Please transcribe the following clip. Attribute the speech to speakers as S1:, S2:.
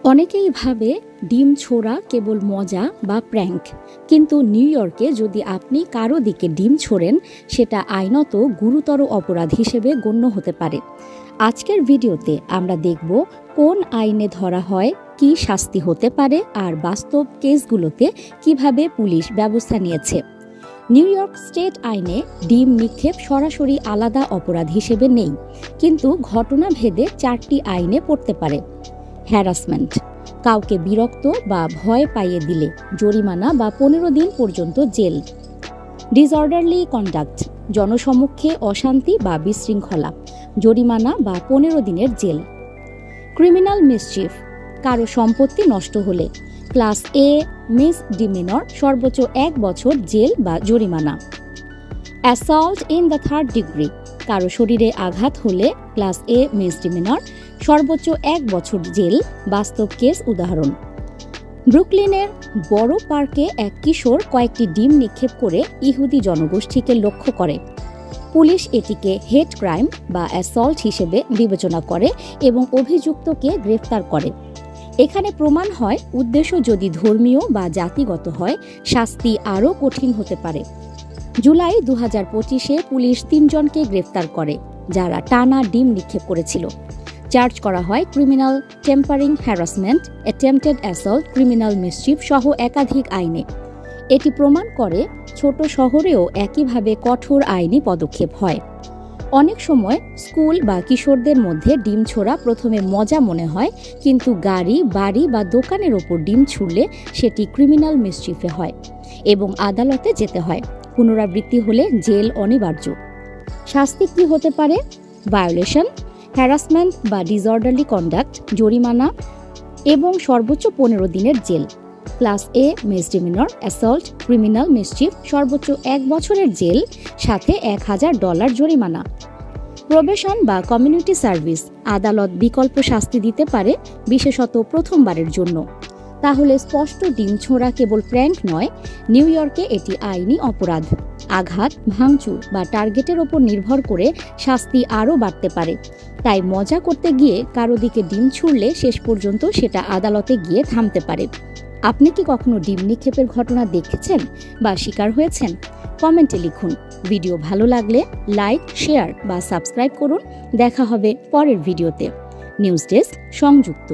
S1: অনেকেই ভাবে ডিম ছোড়া কেবল মজা বা প্র্যাঙ্ক, কিন্তু নিউ ইয়র্কে যদি আপনি কারো দিকে ডিম ছোড়েন সেটা আইনত গুরুতর অপরাধ হিসেবে গণ্য হতে পারে। আজকের ভিডিওতে আমরা দেখব কোন আইনে ধরা হয়, কি শাস্তি হতে পারে আর বাস্তব কেসগুলোতে কিভাবে পুলিশ ব্যবস্থা নিয়েছে। নিউ ইয়র্ক স্টেট আইনে ডিম নিক্ষেপ সরাসরি আলাদা অপরাধ হিসেবে নেই, কিন্তু ঘটনা ভেদে 4টি আইনে পড়তে পারে। হ্যারাসমেন্ট, কাউকে বিরক্ত বা ভয় পাইয়ে দিলে জরিমানা বা 15 দিন পর্যন্ত জেল। ডিসঅর্ডারলি কন্ডাক্ট, জনসমক্ষে অশান্তি বা বিশৃঙ্খলা, জরিমানা বা 15 দিনের জেল। ক্রিমিনাল মিসচিফ, কারো সম্পত্তি নষ্ট হলে ক্লাস এ মিসডিমিনর, সর্বোচ্চ 1 বছর জেল বা জরিমানা। Assault in the third degree, কারো শরীরে আঘাত হলে ক্লাস এ মিসডিমিনর, সর্বোচ্চ 1 বছর জেল। বাস্তব কেস উদাহরণ: ব্রুকলিনের বড় পার্কে এক কিশোর কয়েকটি ডিম নিক্ষেপ করে ইহুদি জনগোষ্ঠীকে লক্ষ্য করে। পুলিশ এটিকে হেট ক্রাইম বা অ্যাসল্ট হিসেবে বিবেচনা করে এবং অভিযুক্তকে গ্রেফতার করে। এখানে প্রমাণ হয় উদ্দেশ্য যদি ধর্মীয় বা জাতিগত হয়, শাস্তি আরও কঠিন হতে পারে। জুলাই 2025-এ পুলিশ 3 জনকে গ্রেফতার করে যারা টানা ডিম নিক্ষেপ করেছিল। চার্জ করা হয় criminal tampering, harassment, attempted assault, criminal mischief সহ একাধিক আইনে। এটি প্রমাণ করে ছোট শহরেও একইভাবে কঠোর আইনি পদক্ষেপ হয়। অনেক সময় স্কুল বা কিশোরদের মধ্যে ডিম ছোড়া প্রথমে মজা মনে হয়, কিন্তু গাড়ি, বাড়ি বা দোকানের ওপর ডিম ছুড়লে সেটি ক্রিমিনাল মিসচিফে হয় এবং আদালতে যেতে হয়। পুনরাবৃত্তি হলে জেল অনিবার্য। শাস্তি কি হতে পারে? ভায়োলেশন, হ্যারাসমেন্ট বা ডিসঅর্ডারলি কন্ডাক্ট, জরিমানা এবং সর্বোচ্চ 15 দিনের জেল। ক্লাস এ মিসডিমিনর, অ্যাসল্ট, ক্রিমিনাল মিসচিফ, সর্বোচ্চ 1 বছরের জেল সাথে $1000 জরিমানা। প্রবেশন বা কমিউনিটি সার্ভিস, আদালত বিকল্প শাস্তি দিতে পারে, বিশেষত প্রথমবারের জন্য। তাহলে স্পষ্ট ডিম ছোঁড়া কেবল প্র্যাঙ্ক নয়, নিউ ইয়র্কে এটি আইনি অপরাধ। আঘাত, ভাঙচুর বা টার্গেটের ওপর নির্ভর করে শাস্তি আরও বাড়তে পারে। তাই মজা করতে গিয়ে কারো দিকে ডিম ছুড়লে শেষ পর্যন্ত সেটা আদালতে গিয়ে থামতে পারে। আপনি কি কখনো ডিম নিক্ষেপের ঘটনা দেখেছেন বা শিকার হয়েছেন? কমেন্টে লিখুন। ভিডিও ভালো লাগলে লাইক, শেয়ার বা সাবস্ক্রাইব করুন। দেখা হবে পরের ভিডিওতে। নিউজ ডেস্ক সংযুক্ত।